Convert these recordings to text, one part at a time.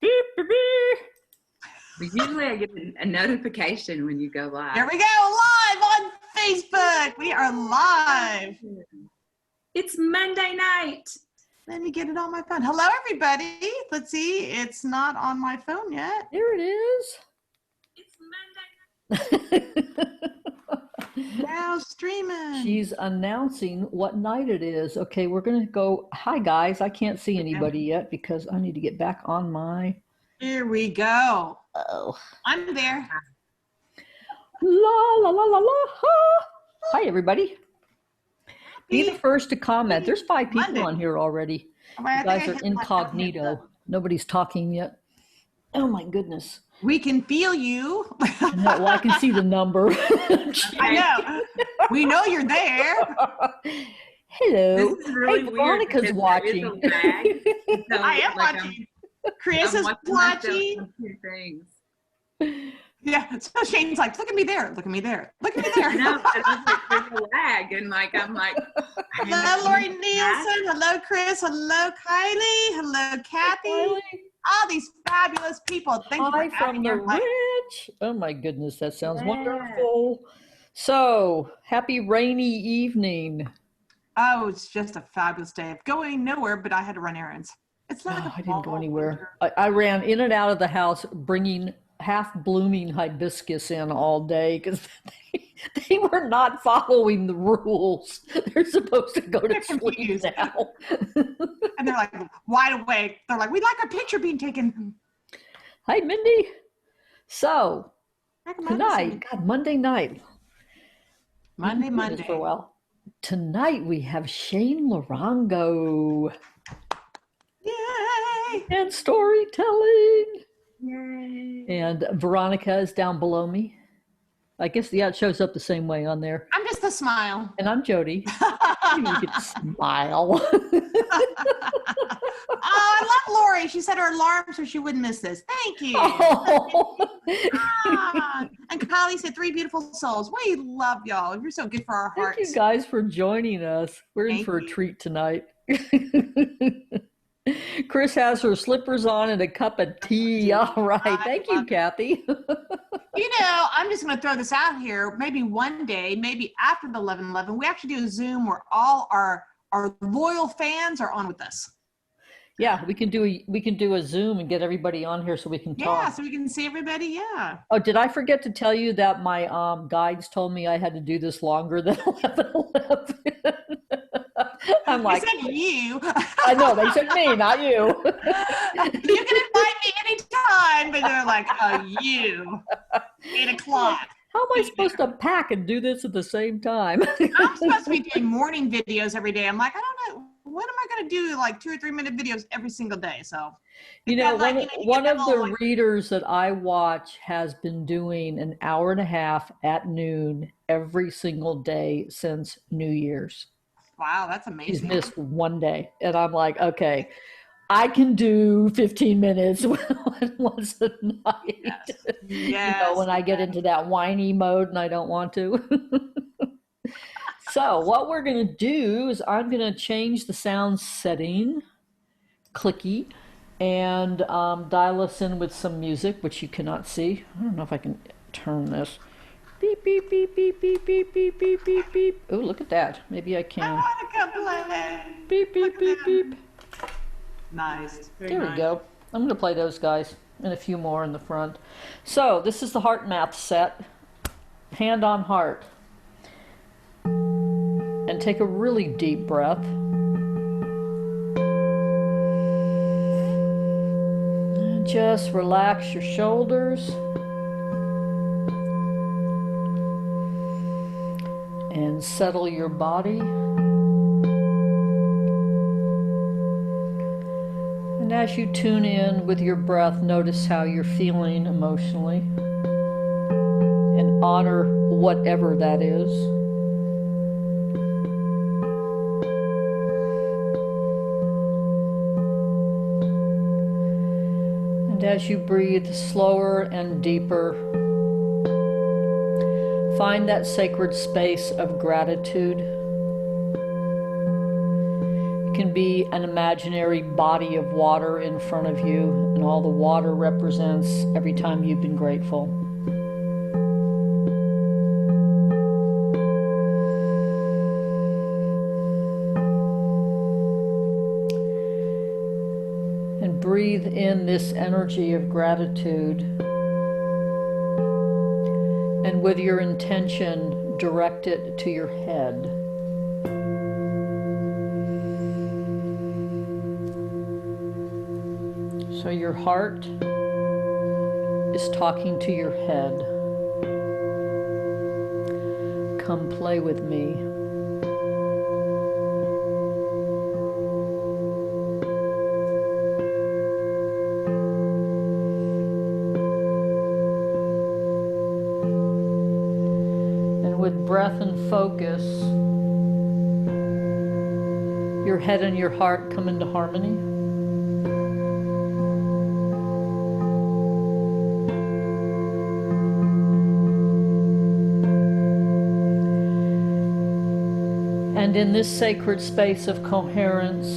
Beep, beep, beep. Usually I get a notification when you go live. Here we go, live on Facebook. We are live. It's Monday night. Let me get it on my phone. Hello, everybody. Let's see. It's not on my phone yet. There it is. It's Monday night. Now streaming. She's announcing what night it is. Okay, we're going to go. Hi, guys. I can't see anybody yet because I need to get back on my. Here we go. Oh. I'm there. La, la, la, la, la, ha. Hi, everybody. Be the first to comment. There's 5 people Monday. on here already. You I guys think I are hit my button. incognito. Nobody's talking yet. Oh, my goodness. We can feel you. No, well, I can see the number. I know. We know you're there. Hello. This is really Hey, weird Veronica's because watching. there is a lag. So, I am like, watching. Chris I'm is watching myself watching. on two things. Yeah. So Shayne's like, look at me there. Look at me there. Look at me there. No, but it's like there's a lag, and like I'm like. Hello, Lori Nielsen. Hello, Chris. Hello, Kylie. Hello, Kathy. Kylie. All these fabulous people. Thank you Hi for from adding the your life. rich. Oh my goodness, that sounds Yeah. wonderful. So, happy rainy evening. Oh, it's just a fabulous day. Going nowhere, but I had to run errands. It's No, like a I didn't go fall anywhere. winter. I ran in and out of the house bringing half blooming hibiscus in all day because they were not following the rules. They're supposed to go to They're sleep confused. now. And they're like wide awake. They're like, we'd like our picture being taken. Hi, Mindy. So, Monday, tonight, God, Monday night. Monday. Been doing this for a while. Tonight we have Shayne Larango Yay! and storytelling. Yay. And Veronica is down below me. I guess, yeah, it shows up the same way on there. I'm just a smile. And I'm Jody. You can smile. Oh, I love Lori. She set her alarm so she wouldn't miss this. Thank you. Oh. Ah, and Kylie said 3 beautiful souls. We love y'all. You're so good for our Thank hearts. you guys for joining us. We're in Thank for a you. treat tonight. Chris has her slippers on and a cup of tea. All right. Thank you, Kathy. You know, I'm just going to throw this out here. Maybe one day, maybe after the 11/11, we actually do a Zoom where all our loyal fans are on with us. Yeah, we can do a Zoom and get everybody on here so we can Yeah, talk. so we can see everybody. Yeah. Oh, did I forget to tell you that my guides told me I had to do this longer than 11/11? I'm like, I said you. I know, they said me, not you. You can invite me anytime, but they're like, oh, you. 8 o'clock. How am I supposed to pack and do this at the same time? I'm supposed to be doing morning videos every day. I'm like, I don't know. When am I going to do like 2 or 3 minute videos every single day? So, You know, Because, like, you one get of that the little, like- readers that I watch has been doing an hour and a half at noon every single day since New Year's. wow, that's He's amazing. missed one day. And I'm like, okay, I can do 15 minutes once a night. Yes. You know, Yes. when I get into that whiny mode and I don't want to. So what we're going to do is I'm going to change the sound setting, clicky, and dial us in with some music, which you cannot see. I don't know if I can turn this. Beep, beep, beep, beep, beep, beep, beep, beep, beep, beep. Oh, look at that. Maybe I I can. want to come play. Beep, beep, beep, beep. Nice. Very There we nice. go. I'm going to play those guys and a few more in the front. So this is the heart math set. Hand on heart. And take a really deep breath. And just relax your shoulders. And settle your body. And as you tune in with your breath, notice how you're feeling emotionally. And honor whatever that is. And as you breathe slower and deeper, find that sacred space of gratitude. You can be an imaginary body of water in front of you, and all the water represents every time you've been grateful. And breathe in this energy of gratitude. And with your intention, direct it to your head. So your heart is talking to your head. Come play with me. And with breath and focus, your head and your heart come into harmony. And in this sacred space of coherence,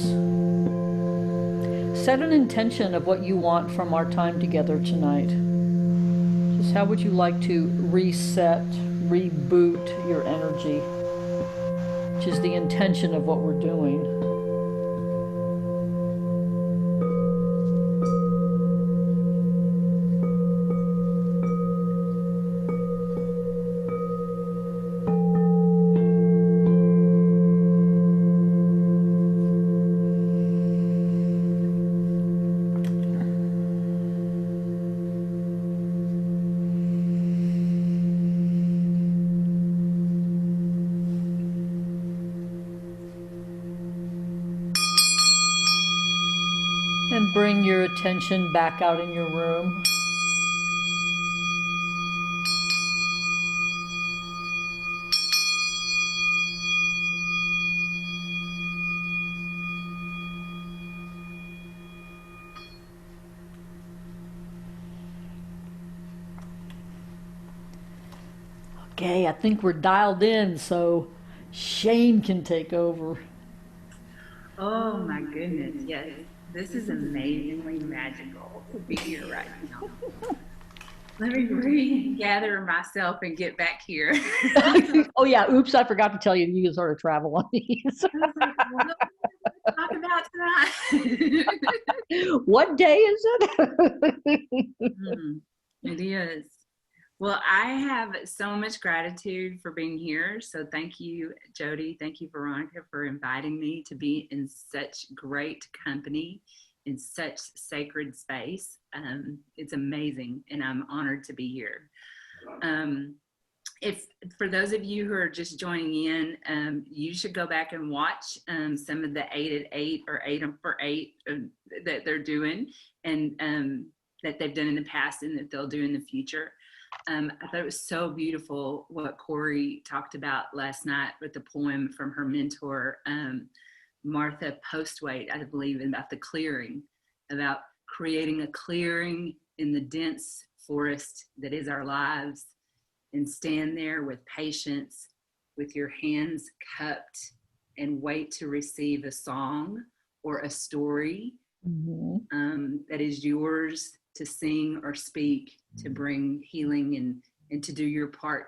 set an intention of what you want from our time together tonight. Just how would you like to reset, reboot your energy, which is the intention of what we're doing. And bring your attention back out in your room. Okay, I think we're dialed in, so Shayne can take over. Oh my goodness, yes. This is amazingly magical to be here right now. Let me regather myself and get back here. Oh yeah, oops, I forgot to tell you, you can sort of travel on these. I was like, what are we talk about tonight? What day is it? It is. Well, I have so much gratitude for being here. So thank you, Jody. Thank you, Veronica, for inviting me to be in such great company, in such sacred space. It's amazing, and I'm honored to be here. If for those of you who are just joining in, you should go back and watch some of the 8 at 8 or 8 for 8 that they're doing, and that they've done in the past and that they'll do in the future. I thought it was so beautiful what Corey talked about last night with the poem from her mentor, Martha Postwaite, I believe, about the clearing, about creating a clearing in the dense forest that is our lives, and stand there with patience, with your hands cupped, and wait to receive a song or a story that is yours to sing or speak, to bring healing and to do your part,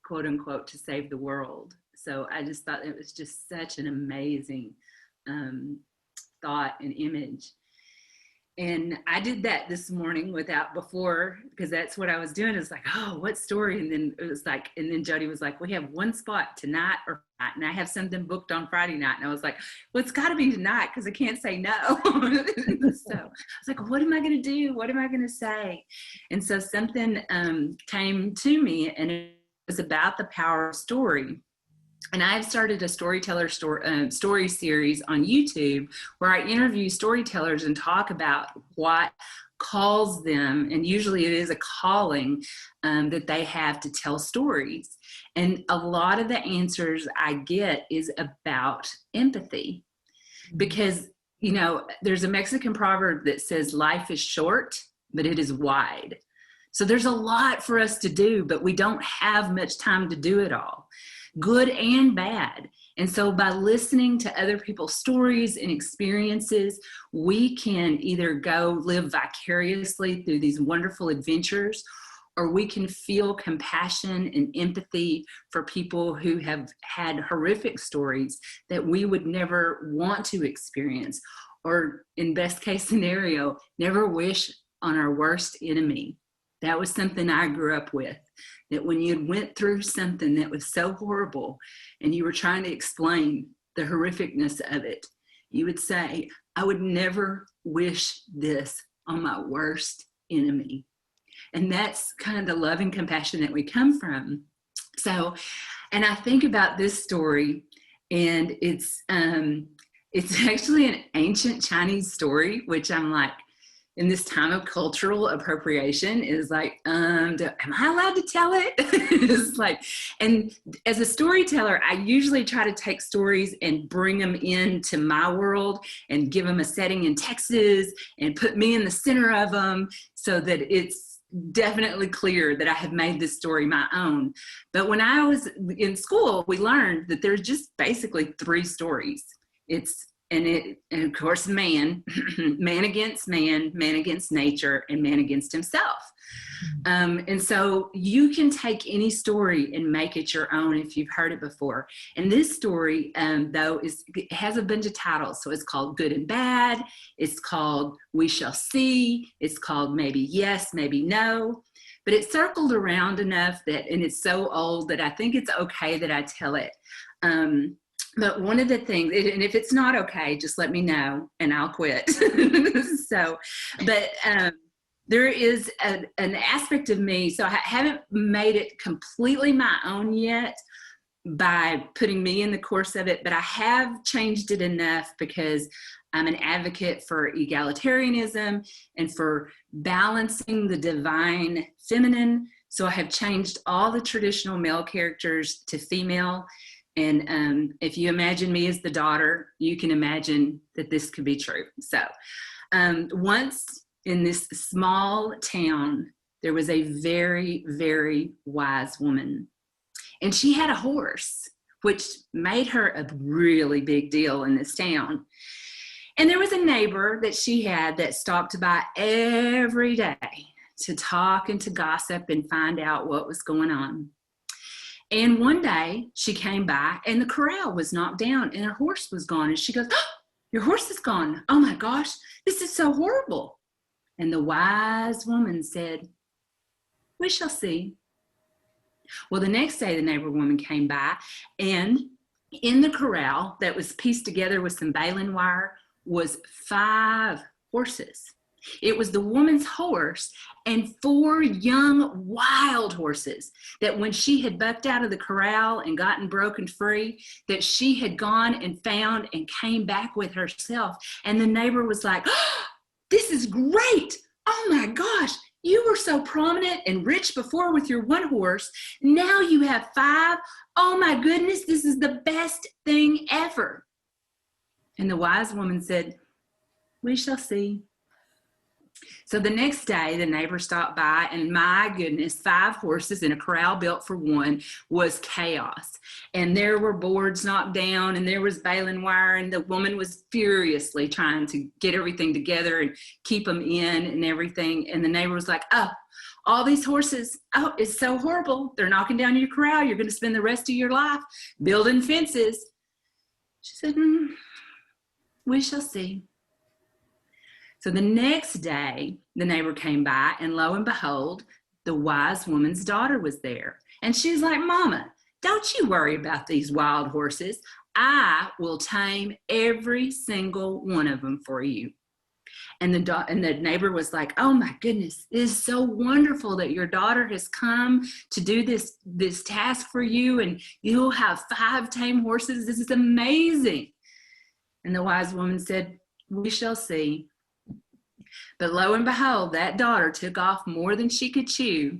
quote unquote, to save the world. So I just thought it was just such an amazing thought and image. And I did that this morning before, because that's what I was doing. It's like, oh, what story? And then it was like, and then Jody was like, we have one spot tonight or not, and I have something booked on Friday night. And I was like, well, it's got to be tonight because I can't say no. So I was like, what am I going to do? What am I going to say? And so something came to me, and it was about the power of story. And I've started a storyteller story series on YouTube where I interview storytellers and talk about what calls them, and usually it is a calling that they have to tell stories. And a lot of the answers I get is about empathy, because, you know, there's a Mexican proverb that says life is short, but it is wide. So there's a lot for us to do, but we don't have much time to do it all, good and bad. And so by listening to other people's stories and experiences, we can either go live vicariously through these wonderful adventures, or we can feel compassion and empathy for people who have had horrific stories that we would never want to experience, or in best case scenario, never wish on our worst enemy. That was something I grew up with, that when you went through something that was so horrible and you were trying to explain the horrificness of it, you would say, I would never wish this on my worst enemy. And that's kind of the love and compassion that we come from. So, and I think about this story, and it's actually an ancient Chinese story, which I'm like, in this time of cultural appropriation, is like, am I allowed to tell it? It's like, and as a storyteller, I usually try to take stories and bring them into my world and give them a setting in Texas and put me in the center of them so that it's definitely clear that I have made this story my own. But when I was in school, we learned that there's just basically 3 stories. And of course, man, man against man, man against nature, and man against himself. And so you can take any story and make it your own if you've heard it before. And this story, though, it has a bunch of titles. So it's called Good and Bad. It's called We Shall See. It's called Maybe Yes, Maybe No. But it's circled around enough that, and it's so old that I think it's okay that I tell it. But one of the things, and if it's not okay, just let me know and I'll quit. There is an aspect of me, so I haven't made it completely my own yet by putting me in the course of it, but I have changed it enough because I'm an advocate for egalitarianism and for balancing the divine feminine. So I have changed all the traditional male characters to female. And if you imagine me as the daughter, you can imagine that this could be true. So once in this small town, there was a very, very wise woman. And she had a horse, which made her a really big deal in this town. And there was a neighbor that she had that stopped by every day to talk and to gossip and find out what was going on. And one day she came by and the corral was knocked down and her horse was gone. And she goes, oh, your horse is gone. Oh my gosh, this is so horrible. And the wise woman said, we shall see. Well, the next day the neighbor woman came by, and in the corral that was pieced together with some baling wire was 5 horses. It was the woman's horse and 4 young wild horses that when she had bucked out of the corral and gotten broken free, that she had gone and found and came back with herself. And the neighbor was like, oh, this is great. Oh my gosh, you were so prominent and rich before with your 1 horse. Now you have 5. Oh my goodness, this is the best thing ever. And the wise woman said, we shall see. So the next day, the neighbor stopped by, and my goodness, 5 horses in a corral built for 1 was chaos. And there were boards knocked down, and there was baling wire, and the woman was furiously trying to get everything together and keep them in and everything. And the neighbor was like, oh, all these horses, oh, it's so horrible. They're knocking down your corral. You're going to spend the rest of your life building fences. She said, we shall see. So the next day, the neighbor came by, and lo and behold, the wise woman's daughter was there. And she was like, Mama, don't you worry about these wild horses. I will tame every single one of them for you. And the neighbor was like, oh my goodness, it is so wonderful that your daughter has come to do this task for you, and you'll have 5 tame horses. This is amazing. And the wise woman said, we shall see. But lo and behold, that daughter took off more than she could chew.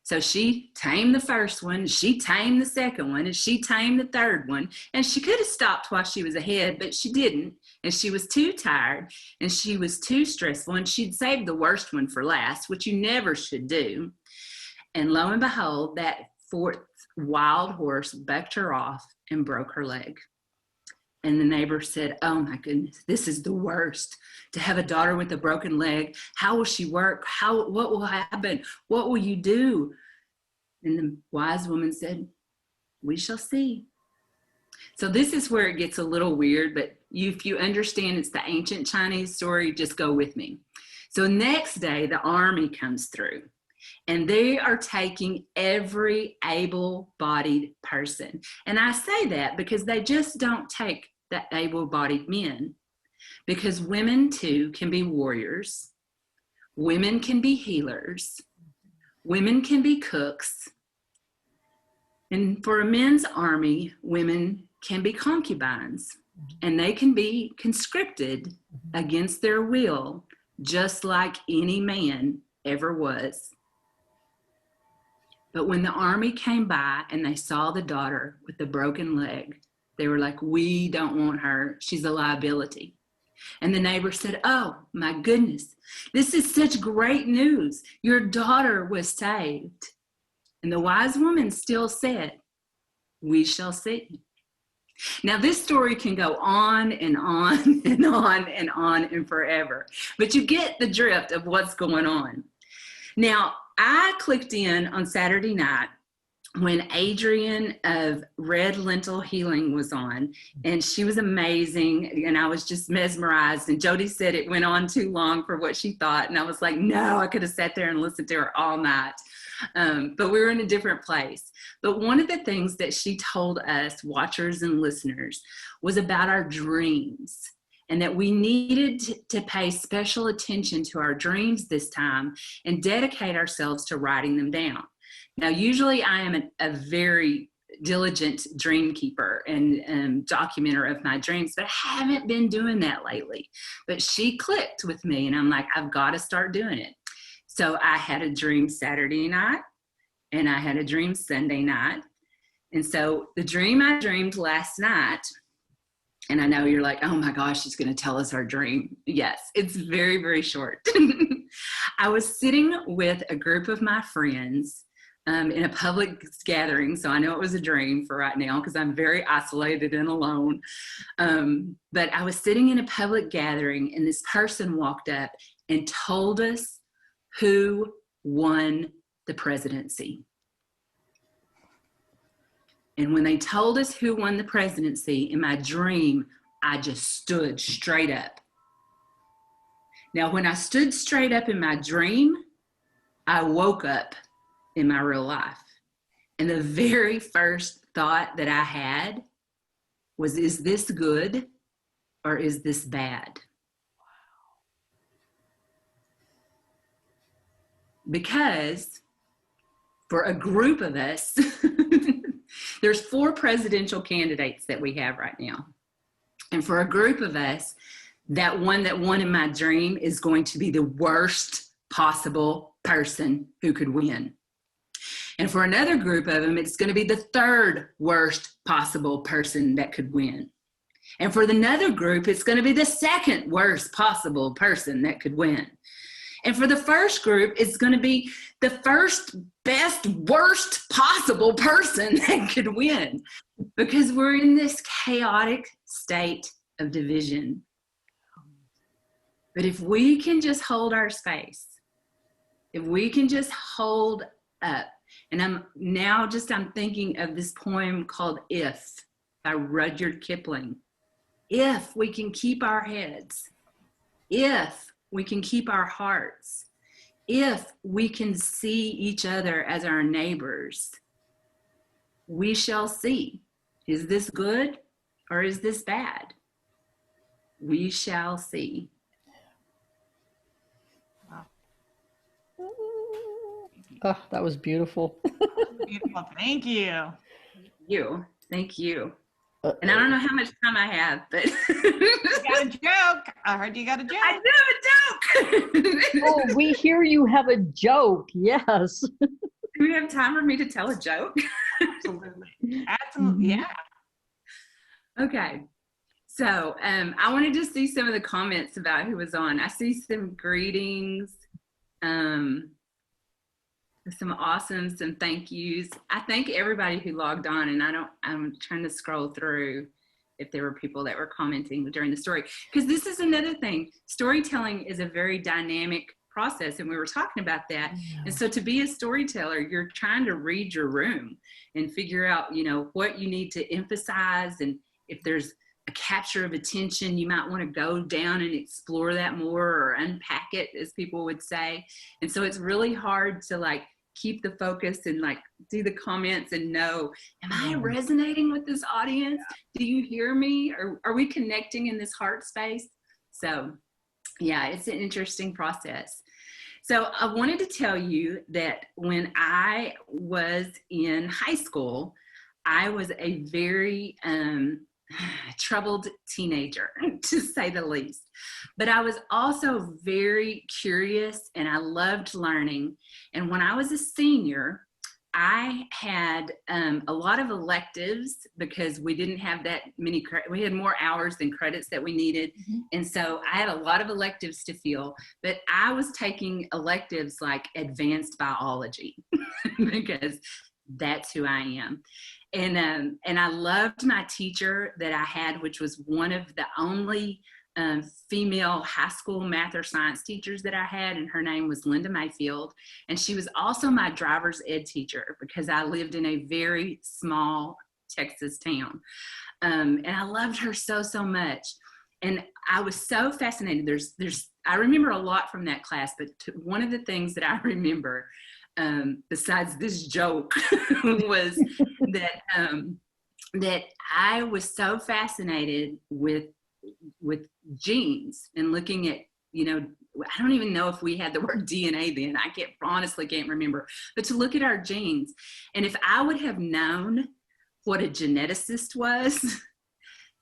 So she tamed the first one, she tamed the second one, and she tamed the third one. And she could have stopped while she was ahead, but she didn't. And she was too tired, and she was too stressful, and she'd saved the worst one for last, which you never should do. And lo and behold, that 4th wild horse bucked her off and broke her leg. And the neighbor said, oh my goodness, this is the worst. To have a daughter with a broken leg. How will she work? What will happen? What will you do? And the wise woman said, we shall see. So this is where it gets a little weird, but if you understand it's the ancient Chinese story, just go with me. So next day, the army comes through, and they are taking every able-bodied person. And I say that because they just don't take the able-bodied men, because women too can be warriors, women can be healers, women can be cooks, and for a men's army, women can be concubines, and they can be conscripted against their will, just like any man ever was. But when the army came by and they saw the daughter with the broken leg, they were like, we don't want her. She's a liability. And the neighbor said, oh my goodness, this is such great news. Your daughter was saved. And the wise woman still said, we shall see. Now this story can go on and on and on and on and forever, but you get the drift of what's going on. Now, I clicked in on Saturday night when Adrienne of Red Lentil Healing was on, and she was amazing, and I was just mesmerized. And Jody said it went on too long for what she thought, and I was like, no, I could have sat there and listened to her all night. But we were in a different place. But one of the things that she told us, watchers and listeners, was about our dreams, and that we needed to pay special attention to our dreams this time and dedicate ourselves to writing them down. Now, usually I am a very diligent dream keeper and documenter of my dreams, but I haven't been doing that lately. But she clicked with me, and I'm like, I've got to start doing it. So I had a dream Saturday night, and I had a dream Sunday night. And so the dream I dreamed last night, and I know you're like, oh my gosh, she's going to tell us our dream. Yes, it's very, very short. I was sitting with a group of my friends in a public gathering. So I know it was a dream for right now because I'm very isolated and alone. But I was sitting in a public gathering, and this person walked up and told us who won the presidency. And when they told us who won the presidency, in my dream, I just stood straight up. Now, when I stood straight up in my dream, I woke up in my real life. And the very first thought that I had was, is this good or is this bad? Because for a group of us, there's 4 presidential candidates that we have right now. And for a group of us, that one in my dream is going to be the worst possible person who could win. And for another group of them, it's going to be the 3rd worst possible person that could win. And for another group, it's going to be the 2nd worst possible person that could win. And for the first group, it's going to be the first best, worst possible person that could win, because we're in this chaotic state of division. But if we can just hold our space, if we can just hold up, and I'm thinking of this poem called If by Rudyard Kipling. If we can keep our heads, if we can keep our hearts, if we can see each other as our neighbors, we shall see. Is this good or is this bad? We shall see. Oh, that was beautiful. Beautiful. Thank you. Thank you. And I don't know how much time I have, but You got a joke. I heard you got a joke. I do have a joke. Oh, we hear you have a joke. Yes. Do we have time for me to tell a joke? Absolutely. Absolutely. Yeah. Okay. So I wanted to see some of the comments about who was on. I see some greetings, some thank yous. I thank everybody who logged on, and I'm trying to scroll through. if there were people that were commenting during the story. Because this is another thing. Storytelling is a very dynamic process, and we were talking about that. And so to be a storyteller, you're trying to read your room and figure out, you know, what you need to emphasize, and if there's a capture of attention, you might want to go down and explore that more, or unpack it, as people would say. And so it's really hard to like keep the focus and like do the comments and know, am I resonating with this audience? Do you hear me? Or are we connecting in this heart space? So yeah, it's an interesting process. So I wanted to tell you that when I was in high school, I was a very troubled teenager, to say the least. But I was also very curious, and I loved learning. And when I was a senior, I had a lot of electives because we didn't have that many, we had more hours than credits that we needed. And so I had a lot of electives to fill, but I was taking electives like advanced biology because that's who I am. And I loved my teacher that I had, which was one of the only female high school math or science teachers that I had, and her name was Linda Mayfield. And she was also my driver's ed teacher because I lived in a very small Texas town. And I loved her so, so much. And I was so fascinated. I remember a lot from that class, but one of the things that I remember, besides this joke, was that I was so fascinated with genes and looking at, you know, I don't even know if we had the word DNA then. I honestly can't remember, but to look at our genes. And if I would have known what a geneticist was,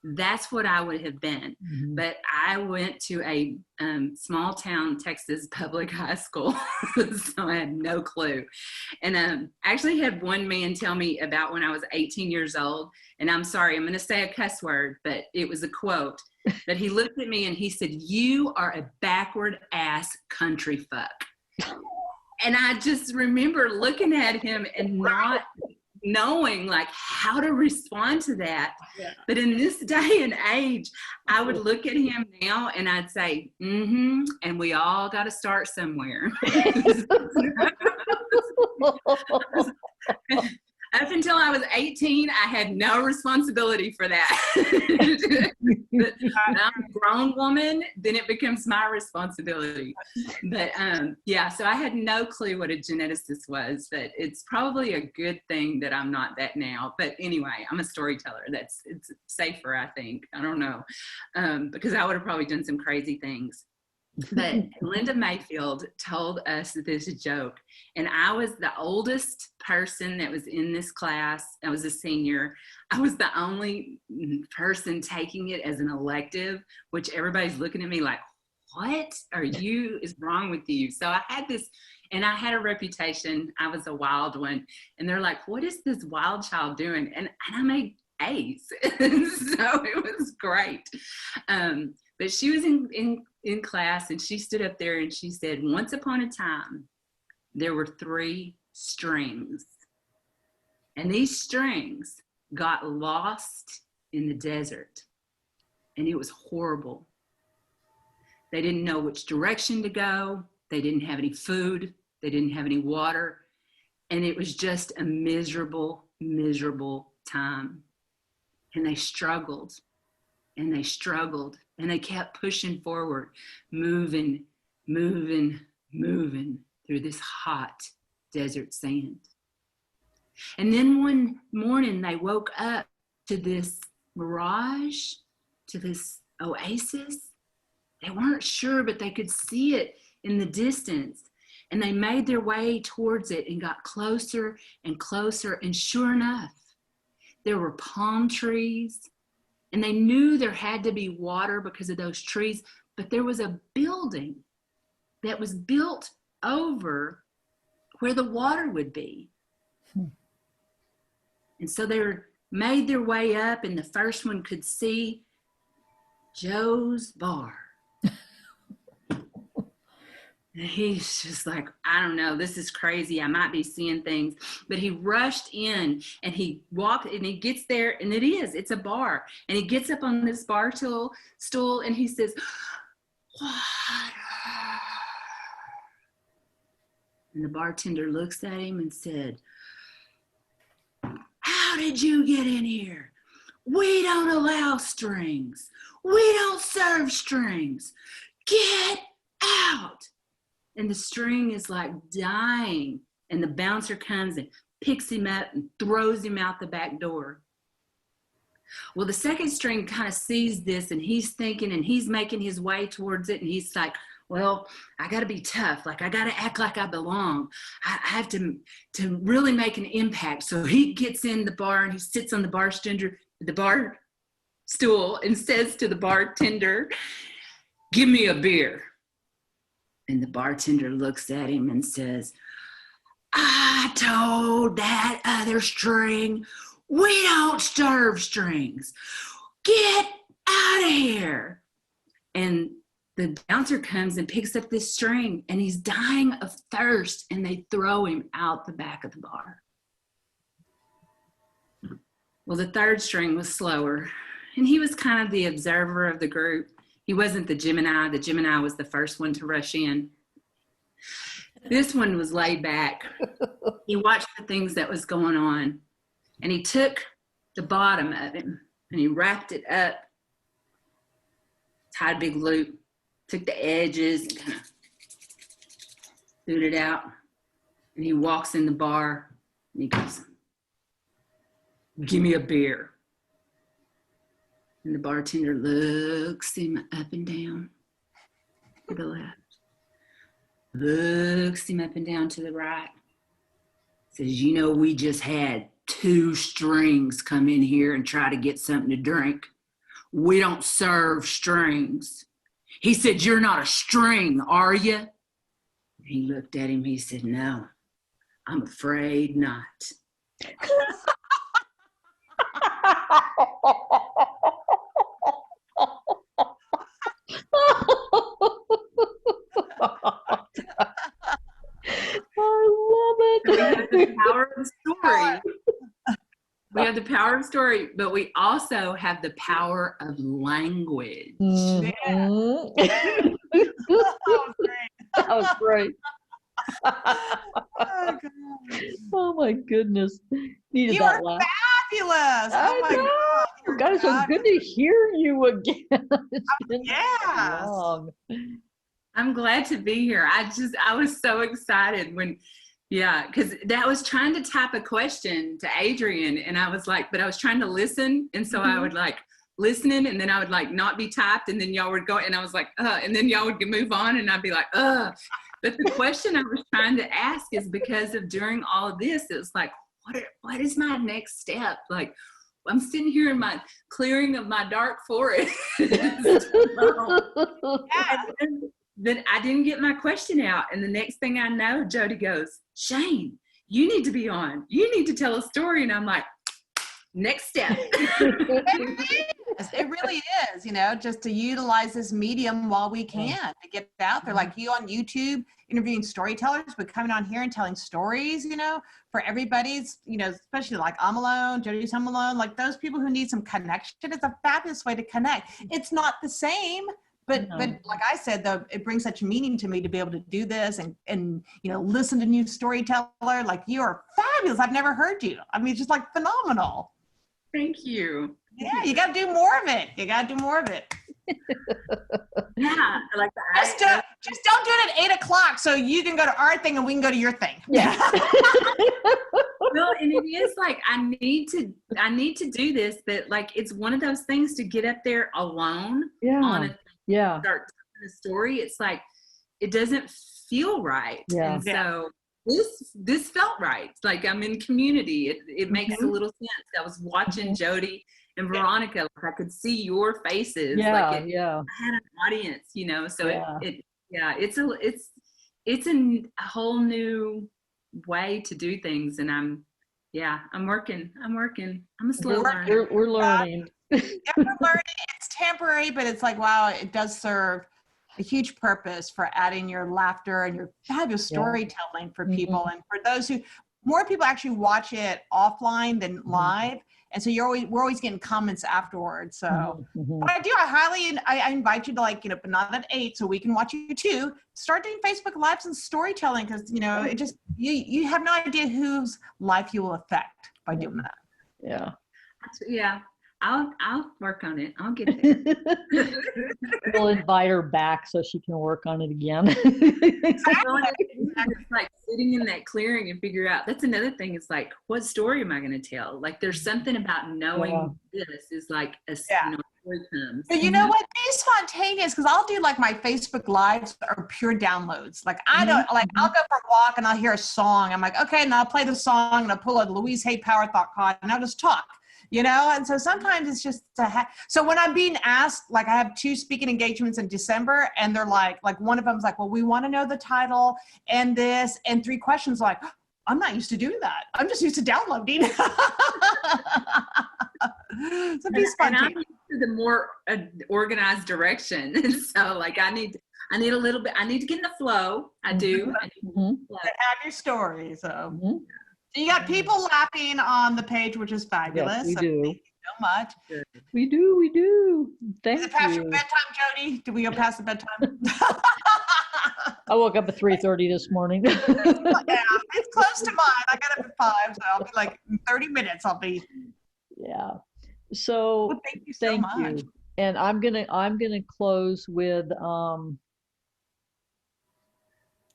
that's what I would have been. But I went to a small town Texas public high school, so I had no clue. And I actually had one man tell me about when I was 18 years old, and I'm sorry, I'm going to say a cuss word, but it was a quote, that he looked at me and he said, "You are a backward ass country fuck." And I just remember looking at him and not knowing like how to respond to that. But in this day and age, I would look at him now and I'd say, and we all got to start somewhere. Up until I was 18, I had no responsibility for that. But when I'm a grown woman, then it becomes my responsibility. But yeah, so I had no clue what a geneticist was, but it's probably a good thing that I'm not that now. But anyway, I'm a storyteller. It's safer, I think. I don't know, because I would have probably done some crazy things. But Linda Mayfield told us this joke, and I was the oldest person that was in this class. I was a senior. I was the only person taking it as an elective, which everybody's looking at me like, what is wrong with you? So I had this, and I had a reputation. I was a wild one, and they're like, what is this wild child doing? And I made A's. So it was great. But she was in class, and she stood up there and she said, once upon a time, there were 3 strings. And these strings got lost in the desert. And it was horrible. They didn't know which direction to go. They didn't have any food. They didn't have any water. And it was just a miserable, miserable time. And they struggled. And they struggled, and they kept pushing forward, moving through this hot desert sand. And then one morning they woke up to this mirage, to this oasis. They weren't sure, but they could see it in the distance. And they made their way towards it and got closer and closer. And sure enough, there were palm trees. And they knew there had to be water because of those trees, but there was a building that was built over where the water would be. And so they made their way up, and the first one could see Joe's Bar. And he's just like, I don't know, this is crazy. I might be seeing things. But he rushed in and he walked and he gets there, and it's a bar. And he gets up on this bar stool and he says, water. And the bartender looks at him and said, how did you get in here? We don't allow strings. We don't serve strings. Get out. And the string is like dying. And the bouncer comes and picks him up and throws him out the back door. Well, the second string kind of sees this, and he's thinking, and he's making his way towards it. And he's like, well, I got to be tough. Like, I got to act like I belong. I have to really make an impact. So he gets in the bar and he sits on the bar stool and says to the bartender, give me a beer. And the bartender looks at him and says, I told that other string, we don't serve strings. Get out of here. And the bouncer comes and picks up this string, and he's dying of thirst, and they throw him out the back of the bar. Well, the third string was slower, and he was kind of the observer of the group. He wasn't the Gemini. The Gemini was the first one to rush in. This one was laid back. He watched the things that was going on, and he took the bottom of him, and he wrapped it up, tied a big loop, took the edges, and kind of threw it out, and he walks in the bar, and he goes, give me a beer. And the bartender looks him up and down to the left, looks him up and down to the right, says, you know, we just had 2 strings come in here and try to get something to drink. We don't serve strings. He said, you're not a string, are you? He looked at him, he said, no, I'm afraid not. I love it. We have the power of story. We have the power of story, but we also have the power of language. Mhm. That was great. Oh, God. Oh my goodness. Needed You that are laugh. fabulous. I Oh my know. God. You're God, it's so good to fabulous. hear you again. It's been so Yes. long. I'm glad to be here. I was so excited when, because I was trying to type a question to Adrian, and I was like, but I was trying to listen. And so I would like listening, and then I would like not be typed, and then y'all would go, and I was like, and then y'all would move on, and I'd be like, But the question I was trying to ask is because of during all of this, it was like, what is my next step? Like, I'm sitting here in my clearing of my dark forest. Then I didn't get my question out. And the next thing I know, Jody goes, Shayne, you need to be on. You need to tell a story. And I'm like, next step. It really is, just to utilize this medium while we can to get out there. Like you on YouTube interviewing storytellers, but coming on here and telling stories, for everybody's, especially like I'm alone, Jody's home alone, like those people who need some connection. It's a fabulous way to connect. It's not the same, but like I said, though, it brings such meaning to me to be able to do this and listen to new storyteller. Like you are fabulous. I've never heard you. I mean, it's just like phenomenal. Thank you. Yeah, you got to do more of it. Yeah, like just don't do it at 8:00 so you can go to our thing and we can go to your thing. Yeah. Well, and it is like I need to do this, but like it's one of those things to get up there alone on a start telling a story. It's like it doesn't feel right. Yeah. And so this felt right. It's like I'm in community. It makes a little sense. I was watching Jody and Veronica, like I could see your faces. Yeah, I had an audience, so it's a whole new way to do things. And I'm working. I'm a slow learner. We're learning. We're learning. It's temporary, but it's like, wow, it does serve a huge purpose for adding your laughter and your fabulous storytelling for people. And for those who, more people actually watch it offline than live. And so we're always getting comments afterwards. So, but I invite you to, like, but not at 8, so we can watch you too. Start doing Facebook Lives and storytelling, because, it just, you have no idea whose life you will affect by doing that. Yeah. Yeah. I'll work on it. I'll get there. We'll invite her back so she can work on it again. It's like sitting in that clearing and figure out. That's another thing. It's like, what story am I going to tell? Like, there's something about knowing this is like a story comes. But you know what? Be spontaneous, because I'll do, like, my Facebook Lives are pure downloads. Like, I don't, like, I'll go for a walk and I'll hear a song. I'm like, okay, and I'll play the song and I'll pull a Louise Hay Power thought card and I'll just talk. And so sometimes it's just so when I'm being asked, like, I have 2 speaking engagements in December, and they're like one of them's like, well, we want to know the title and this, and 3 questions. Like, I'm not used to doing that. I'm just used to downloading. So be spontaneous. And I'm used to the more organized direction. And so, like, I need a little bit. I need to get in the flow. I do. I need to have your story. So. So you got people laughing on the page, which is fabulous. Yes, we do. Thank you so much. We do. Thank you. Is it past your bedtime, Jody? Do we go past the bedtime? I woke up at 3:30 this morning. Yeah, it's close to mine. I got up at 5, so I'll be like, in 30 minutes I'll be. Yeah. So well, thank you so much. You. And I'm gonna close with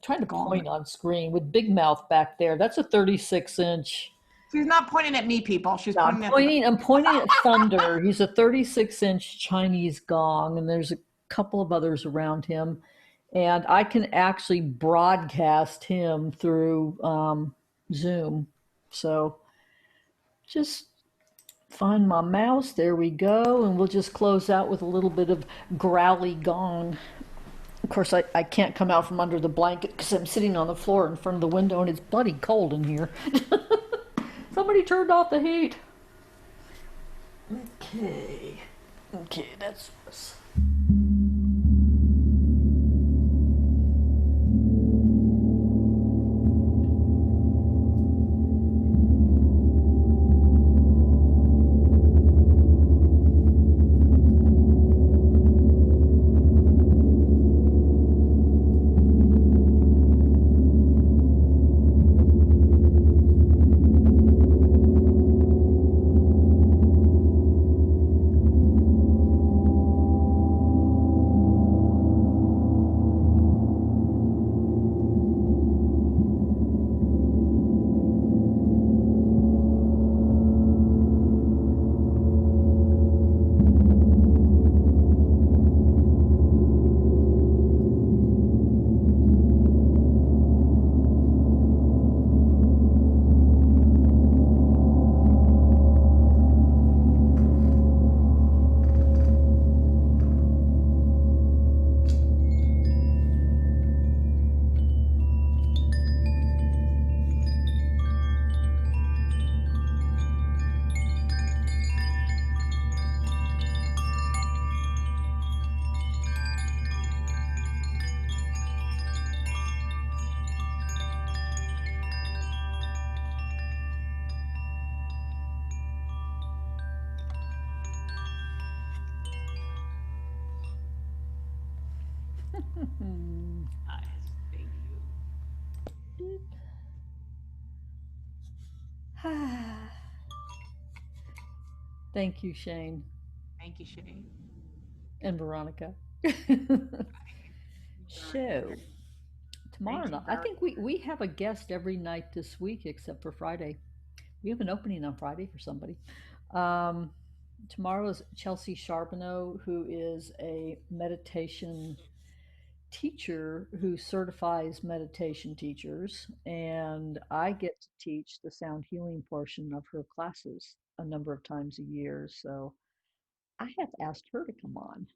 trying to point on screen with Big Mouth back there. That's a 36-inch. She's not pointing at me, people. She's pointing I'm pointing at Thunder. He's a 36-inch Chinese gong, and there's a couple of others around him. And I can actually broadcast him through Zoom. So just find my mouse. There we go. And we'll just close out with a little bit of growly gong. Of course, I can't come out from under the blanket because I'm sitting on the floor in front of the window and it's bloody cold in here. Somebody turned off the heat. Okay, that's this. Thank you, Shayne. Thank you, Shayne. And Veronica. So, tomorrow night, I think we have a guest every night this week except for Friday. We have an opening on Friday for somebody. Tomorrow is Chelsea Charbonneau, who is a meditation teacher who certifies meditation teachers, and I get to teach the sound healing portion of her classes a number of times a year. So I have asked her to come on.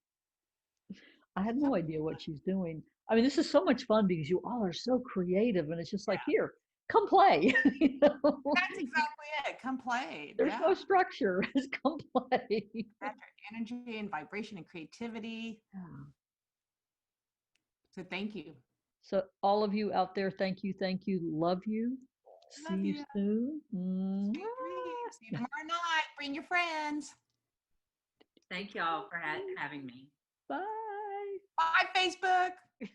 I had no idea what she's doing. I mean, this is so much fun because you all are so creative, and it's just like, here, come play. You know? That's exactly it. Come play. There's no structure. Just come play. That's your energy and vibration and creativity. Yeah. So thank you. So all of you out there, thank you, love you. See Love you you. soon. Sweet dreams. See you tomorrow night. Bring your friends. Thank y'all for having me. Bye. Bye, Facebook.